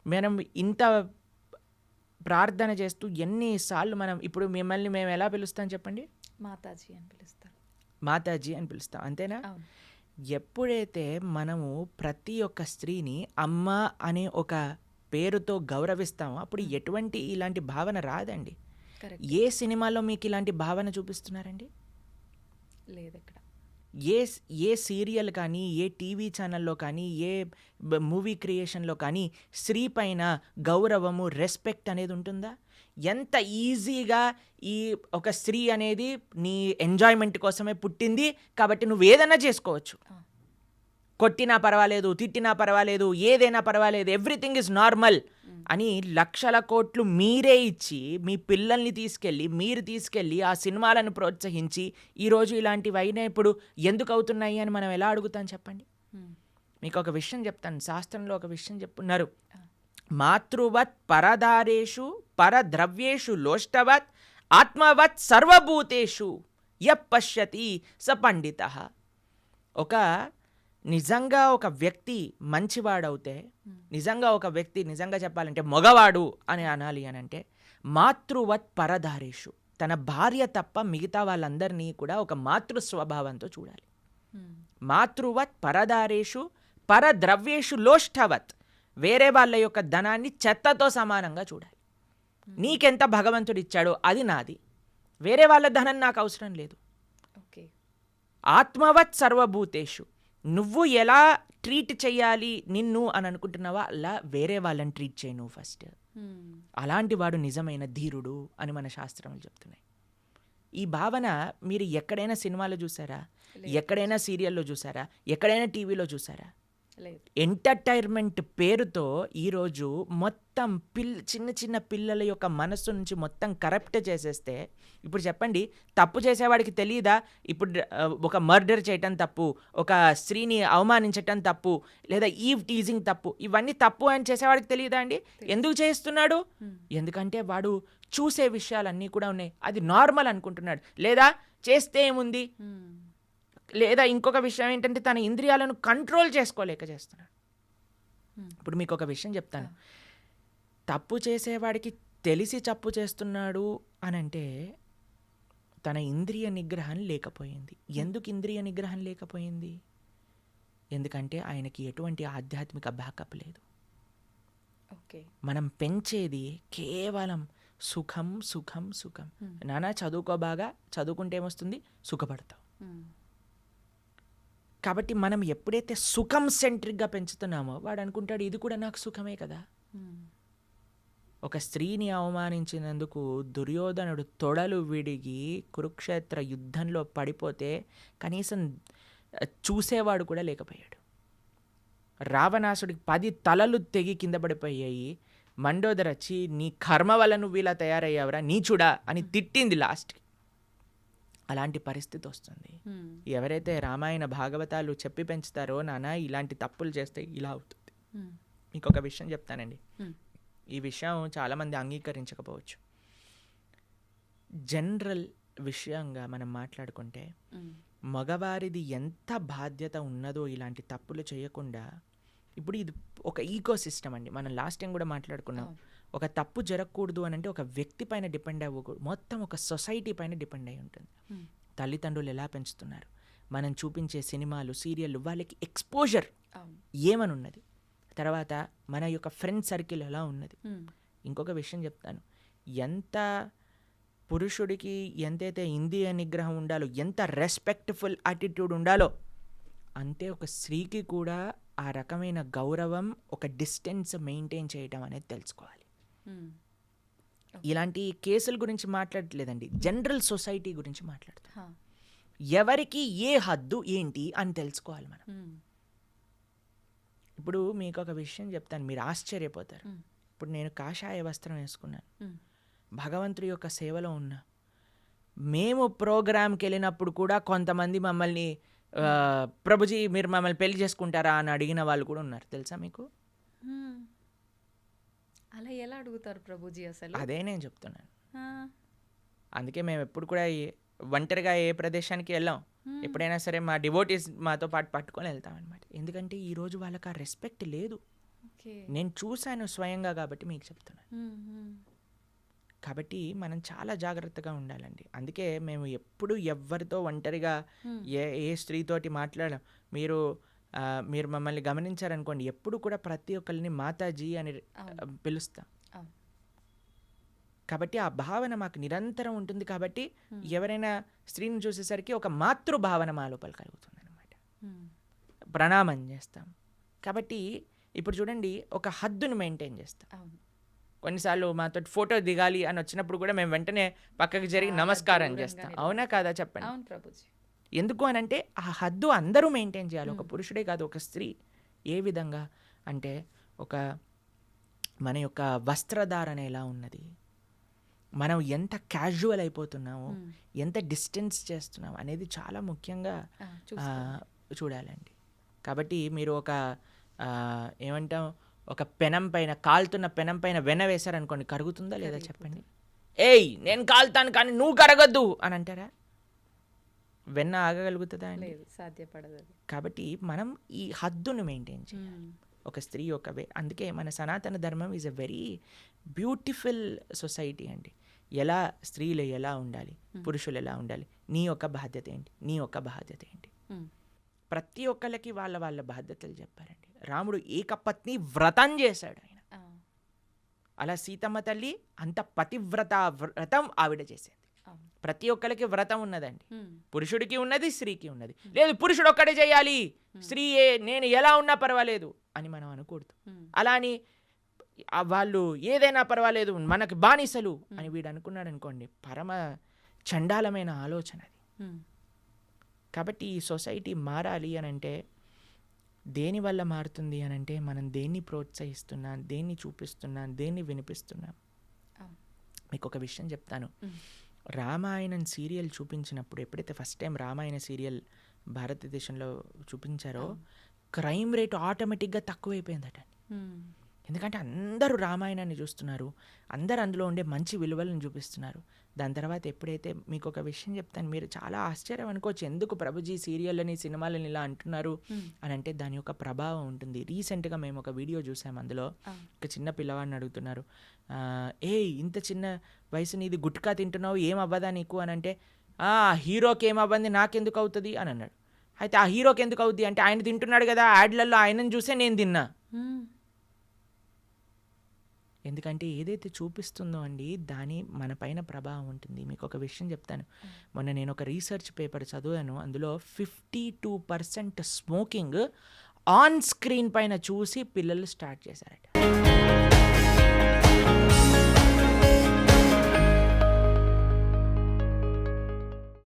మనం ఇంత ప్రార్థన చేస్తూ ఎన్నిసార్లు మనం ఇప్పుడు మిమ్మల్ని మేము ఎలా పిలుస్తాం చెప్పండి? మాతాజీ అని పిలుస్తారు. మాతాజీ అని పిలుస్తాం, అంతేనా? అవును. ఎప్పుడైతే మనము ప్రతి ఒక్క స్త్రీని అమ్మ అనే ఒక పేరుతో గౌరవిస్తామో అప్పుడు ఎటువంటి ఇలాంటి భావన రాదండి. కరెక్ట్. ఏ సినిమాలో మీకు ఇలాంటి భావన చూపిస్తున్నారండి? లేదు ఎక్కడ. ఏ ఏ సీరియల్ కానీ, ఏ టీవీ ఛానల్లో కానీ, ఏ మూవీ క్రియేషన్లో కానీ స్త్రీ పైన గౌరవము, రెస్పెక్ట్ అనేది ఉంటుందా? ఎంత ఈజీగా ఈ ఒక స్త్రీ అనేది నీ ఎంజాయ్మెంట్ కోసమే పుట్టింది కాబట్టి నువ్వు ఏదైనా చేసుకోవచ్చు, కొట్టినా పర్వాలేదు, తిట్టినా పర్వాలేదు, ఏదైనా పర్వాలేదు, ఎవ్రీథింగ్ ఈజ్ నార్మల్ అని లక్షల కోట్లు మీరే ఇచ్చి మీ పిల్లల్ని తీసుకెళ్ళి మీరు తీసుకెళ్ళి ఆ సినిమాలను ప్రోత్సహించి ఈరోజు ఇలాంటివి అయినా ఇప్పుడు ఎందుకు అవుతున్నాయి అని మనం ఎలా అడుగుతాం చెప్పండి? మీకు ఒక విషయం చెప్తాను, శాస్త్రంలో ఒక విషయం చెప్పున్నారు. మాతృవత్ పరదారేషు పరద్రవ్యేషు లోష్టవత్ ఆత్మవత్ సర్వభూతేషు యః పశ్యతి స పండితః. ఒక నిజంగా ఒక వ్యక్తి మంచివాడవుతే, నిజంగా ఒక వ్యక్తి నిజంగా చెప్పాలంటే మగవాడు అని అనాలి అని అంటే మాతృవత్ పరదారేషు, తన భార్య తప్ప మిగతా వాళ్ళందరినీ కూడా ఒక మాతృ స్వభావంతో చూడాలి. మాతృవత్ పరదారేషు పరద్రవ్యేషు లోష్టవత్, వేరే వాళ్ళ యొక్క ధనాన్ని చెత్తతో సమానంగా చూడాలి. నీకెంత భగవంతుడు ఇచ్చాడో అది నాది, వేరే వాళ్ళ ధనం నాకు అవసరం లేదు. ఓకే. ఆత్మవత్ సర్వభూతేషు, నువ్వు ఎలా ట్రీట్ చేయాలి నిన్ను అని అనుకుంటున్నావా అలా వేరే వాళ్ళని ట్రీట్ చేయి నువ్వు ఫస్ట్. అలాంటి వాడు నిజమైన ధీరుడు అని మన శాస్త్రములు చెప్తున్నాయి. ఈ భావన మీరు ఎక్కడైనా సినిమాలో చూసారా? ఎక్కడైనా సీరియల్లో చూసారా? ఎక్కడైనా టీవీలో చూసారా? ఎంటర్టైన్మెంట్ పేరుతో ఈరోజు మొత్తం చిన్న చిన్న పిల్లల యొక్క మనస్సు నుంచి మొత్తం కరప్ట్ చేసేస్తే, ఇప్పుడు చెప్పండి, తప్పు చేసేవాడికి తెలియదా ఇప్పుడు ఒక మర్డర్ చేయటం తప్పు, ఒక స్త్రీని అవమానించటం తప్పు, లేదా ఈవ్ టీజింగ్ తప్పు, ఇవన్నీ తప్పు అని చేసేవాడికి తెలియదా అండి? ఎందుకు చేస్తున్నాడు? ఎందుకంటే వాడు చూసే విషయాలన్నీ కూడా ఉన్నాయి, అది నార్మల్ అనుకుంటున్నాడు. లేదా చేస్తే ఏముంది, లేదా ఇంకొక విషయం ఏంటంటే తన ఇంద్రియాలను కంట్రోల్ చేసుకోలేక చేస్తున్నాడు. ఇప్పుడు మీకు ఒక విషయం చెప్తాను, తప్పు చేసేవాడికి తెలిసి తప్పు చేస్తున్నాడు అని అంటే తన ఇంద్రియ నిగ్రహం లేకపోయింది. ఎందుకు ఇంద్రియ నిగ్రహం లేకపోయింది? ఎందుకంటే ఆయనకి ఎటువంటి ఆధ్యాత్మిక బ్యాకప్ లేదు. మనం పెంచేది కేవలం సుఖం సుఖం సుఖం. నానా చదువుకో, బాగా చదువుకుంటే ఏమొస్తుంది, సుఖపడతావు. కాబట్టి మనం ఎప్పుడైతే సుఖం సెంట్రిక్గా పెంచుతున్నామో వాడు అనుకుంటాడు ఇది కూడా నాకు సుఖమే కదా. ఒక స్త్రీని అవమానించినందుకు దుర్యోధనుడు తొడలు విడిగి కురుక్షేత్ర యుద్ధంలో పడిపోతే కనీసం చూసేవాడు కూడా లేకపోయాడు. రావణాసుడికి 10 తలలు తెగి కింద పడిపోయాయి. మండోదరి వచ్చి నీ కర్మ వల్ల నువ్వు ఇలా తయారయ్యావురా నీచుడా అని తిట్టింది లాస్ట్కి. అలాంటి పరిస్థితి వస్తుంది. ఎవరైతే రామాయణ భాగవతాలు చెప్పి పెంచుతారో నాన్న ఇలాంటి తప్పులు చేస్తే ఇలా అవుతుంది. మీకు ఒక విషయం చెప్తానండి, ఈ విషయం చాలామంది అంగీకరించకపోవచ్చు. జనరల్ విషయంగా మనం మాట్లాడుకుంటే మగవారిది ఎంత బాధ్యత ఉన్నదో ఇలాంటి తప్పులు చేయకుండా. ఇప్పుడు ఇది ఒక ఈకో సిస్టమ్ అండి, మనం లాస్ట్ టైం కూడా మాట్లాడుకున్నాం. ఒక తప్పు జరగకూడదు అని అంటే ఒక వ్యక్తి పైన డిపెండ్ అవ్వకూడదు, మొత్తం ఒక సొసైటీ పైన డిపెండ్ అయి ఉంటుంది. తల్లిదండ్రులు ఎలా పెంచుతున్నారు, మనం చూపించే సినిమాలు సీరియళ్ళు వాళ్ళకి ఎక్స్పోజర్ ఏమని ఉన్నది, తర్వాత మన యొక్క ఫ్రెండ్ సర్కిల్ ఎలా ఉన్నది. ఇంకొక విషయం చెప్తాను, ఎంత పురుషుడికి ఎంతైతే ఇంద్రియ నిగ్రహం ఉండాలో, ఎంత రెస్పెక్ట్ఫుల్ యాటిట్యూడ్ ఉండాలో, అంతే ఒక స్త్రీకి కూడా ఆ రకమైన గౌరవం, ఒక డిస్టెన్స్ మెయింటైన్ చేయడం అనేది తెలుసుకోవాలి. ఇలాంటి కేసుల గురించి మాట్లాడట్లేదండి, జనరల్ సొసైటీ గురించి మాట్లాడుతాం. ఎవరికి ఏ హద్దు ఏంటి అని తెలుసుకోవాలి మనం. ఇప్పుడు మీకు ఒక విషయం చెప్తాను, మీరు ఆశ్చర్యపోతారు. ఇప్పుడు నేను కాషాయ వస్త్రం వేసుకున్నాను, భగవంతుడి యొక్క సేవలో ఉన్నా. మేము ప్రోగ్రామ్కి వెళ్ళినప్పుడు కూడా కొంతమంది మమ్మల్ని ప్రభుజీ మీరు మమ్మల్ని పెళ్లి చేసుకుంటారా అని అడిగిన వాళ్ళు కూడా ఉన్నారు, తెలుసా మీకు? అలా ఎలా అడుగుతారు ప్రభుజీ అసలు? అదే నేను చెప్తున్నాను. అందుకే మేము ఎప్పుడు కూడా ఒంటరిగా ఏ ప్రదేశానికి వెళ్ళాం, ఎప్పుడైనా సరే మా డివోటీస్ మాతో పాటు పట్టుకొని వెళ్తాం అనమాట. ఎందుకంటే ఈరోజు వాళ్ళకి ఆ రెస్పెక్ట్ లేదు. ఓకే. నేను చూశాను స్వయంగా కాబట్టి మీకు చెప్తున్నాను. హ్మ్. హ్మ్. కాబట్టి మనం చాలా జాగ్రత్తగా ఉండాలండి. అందుకే మేము ఎప్పుడు ఎవ్వరితో ఒంటరిగా హ్మ్. ఏ స్త్రీతోటి మాట్లాడం. మీరు మీరు మమ్మల్ని గమనించారనుకోండి, ఎప్పుడు కూడా ప్రతి ఒక్కళ్ళని మాతాజీ అని అవును. పిలుస్తాం. అవును. కాబట్టి ఆ భావన మాకు నిరంతరం ఉంటుంది కాబట్టి హ్మ్. ఎవరైనా స్త్రీని చూసేసరికి ఒక మాతృ భావన మా లోపల కలుగుతుందన్నమాట. హ్మ్. ప్రణామం చేస్తాం. కాబట్టి ఇప్పుడు చూడండి, ఒక హద్దును మెయింటైన్ చేస్తాం. అవును. కొన్నిసార్లు మాతోటి ఫోటో దిగాలి అని వచ్చినప్పుడు కూడా మేము వెంటనే పక్కకి జరిగి చాలా నమస్కారం దూరంగా చేస్తాం. నిలబడతాం. అవునా కాదా చెప్పండి? అవును ప్రభుజీ. ఎందుకు అనంటే ఆ హద్దు అందరూ మెయింటైన్ చేయాలి. ఒక మ్మ్. పురుషుడే కాదు, ఒక స్త్రీ. ఏ విధంగా అంటే ఒక మన యొక్క వస్త్రధారణ ఎలా ఉన్నది, మనం ఎంత క్యాజువల్ అయిపోతున్నాము, మ్మ్. ఎంత డిస్టెన్స్ చేస్తున్నాం అనేది చాలా ముఖ్యంగా చూసుకోండి. చూడాలండి. కాబట్టి మీరు ఒక ఏమంటాం, ఒక పెనం పైన, కాలుతున్న పెనం పైన వెన్న వేశారనుకోండి, కరుగుతుందా లేదా చెప్పండి? ఏయ్ నేను కాలుతాను కానీ నువ్వు కరగొద్దు అని అంటారా? వెన్న ఆగగలుగుతుందా అండి? లేదు, సాధ్యపడదు అది. కాబట్టి మనం ఈ హద్దును మెయింటైన్ చేయాలి. హ్మ్. ఒక స్త్రీ ఒక అందుకే మన సనాతన ధర్మం is a very beautiful society అండి. ఎలా స్త్రీలు ఎలా ఉండాలి, పురుషులు ఎలా ఉండాలి, నీ యొక్క బాధ్యత ఏంటి, నీ యొక్క బాధ్యత ఏంటి, హ్మ్. ప్రతి ఒక్కళ్ళకి వాళ్ళ వాళ్ళ బాధ్యతలు చెప్పారండి. రాముడు ఏకపత్ని వ్రతం చేశాడు ఆయన. ఆ. అలా సీతమ్మ తల్లి అంత పతివ్రత వ్రతం ఆవిడ చేసేది. అవును. ప్రతి ఒక్కరికి వ్రతం ఉన్నదండి. హ్మ్. పురుషుడికి ఉన్నది, స్త్రీకి ఉన్నది. లేదు పురుషుడు ఒక్కడే చేయాలి, స్త్రీ నేను ఎలా ఉన్నా పర్వాలేదు అని మనం అనకూడదు. హ్మ్. అలా అని వాళ్ళు ఏదైనా పర్వాలేదు మనకి బానిసలు అని వీడు అనుకున్నాడు అనుకోండి, పరమ చండాలమైన ఆలోచన అది. హ్మ్. కాబట్టి ఈ సొసైటీ మారాలి అని అంటే దేనివల్ల మారుతుంది అని అంటే మనం దేన్ని ప్రోత్సహిస్తున్నాం, దేన్ని చూపిస్తున్నాం, దేన్ని వినిపిస్తున్నాం. అవును. మీకు ఒక విషయం చెప్తాను. హ్మ్. రామాయణం సీరియల్ చూపించినప్పుడు, ఎప్పుడైతే ఫస్ట్ టైం రామాయణ సీరియల్ భారతదేశంలో చూపించారో, క్రైమ్ రేట్ ఆటోమేటిక్గా తక్కువైపోయిందట. హ్మ్. ఎందుకంటే అందరూ రామాయణాన్ని చూస్తున్నారు, అందరూ అందులో ఉండే మంచి విలువలను చూపిస్తున్నారు. దాని తర్వాత ఎప్పుడైతే, మీకు ఒక విషయం చెప్తాను, మీరు చాలా ఆశ్చర్యం అనుకోవచ్చు, ఎందుకు ప్రభుజీ సీరియళ్ళని సినిమాలని ఇలా అంటున్నారు అని అంటే దాని యొక్క ప్రభావం ఉంటుంది. రీసెంట్గా మేము ఒక వీడియో చూసాము, అందులో ఒక చిన్న పిల్లవాడిని అడుగుతున్నారు, ఇంత చిన్న వయసు నీది గుట్కా తింటున్నావు, ఏం అవ్వదా నీకు అని అంటే, హీరోకి ఏమవ్వంది నాకెందుకు అవుతుంది అని అన్నాడు. అయితే ఆ హీరోకి ఎందుకు అవుద్ది అంటే, ఆయన తింటున్నాడు కదా, యాడ్లలో ఆయనను చూసే నేను తిన్నా. ఎందుకంటే ఏదైతే చూపిస్తుందో అండి దాని మన పైన ప్రభావం ఉంటుంది. మీకు ఒక విషయం చెప్తాను, మొన్న నేను ఒక రీసెర్చ్ పేపర్ చదివాను, అందులో 52% స్మోకింగ్ ఆన్ స్క్రీన్ పైన చూసి పిల్లలు స్టార్ట్ చేశారట.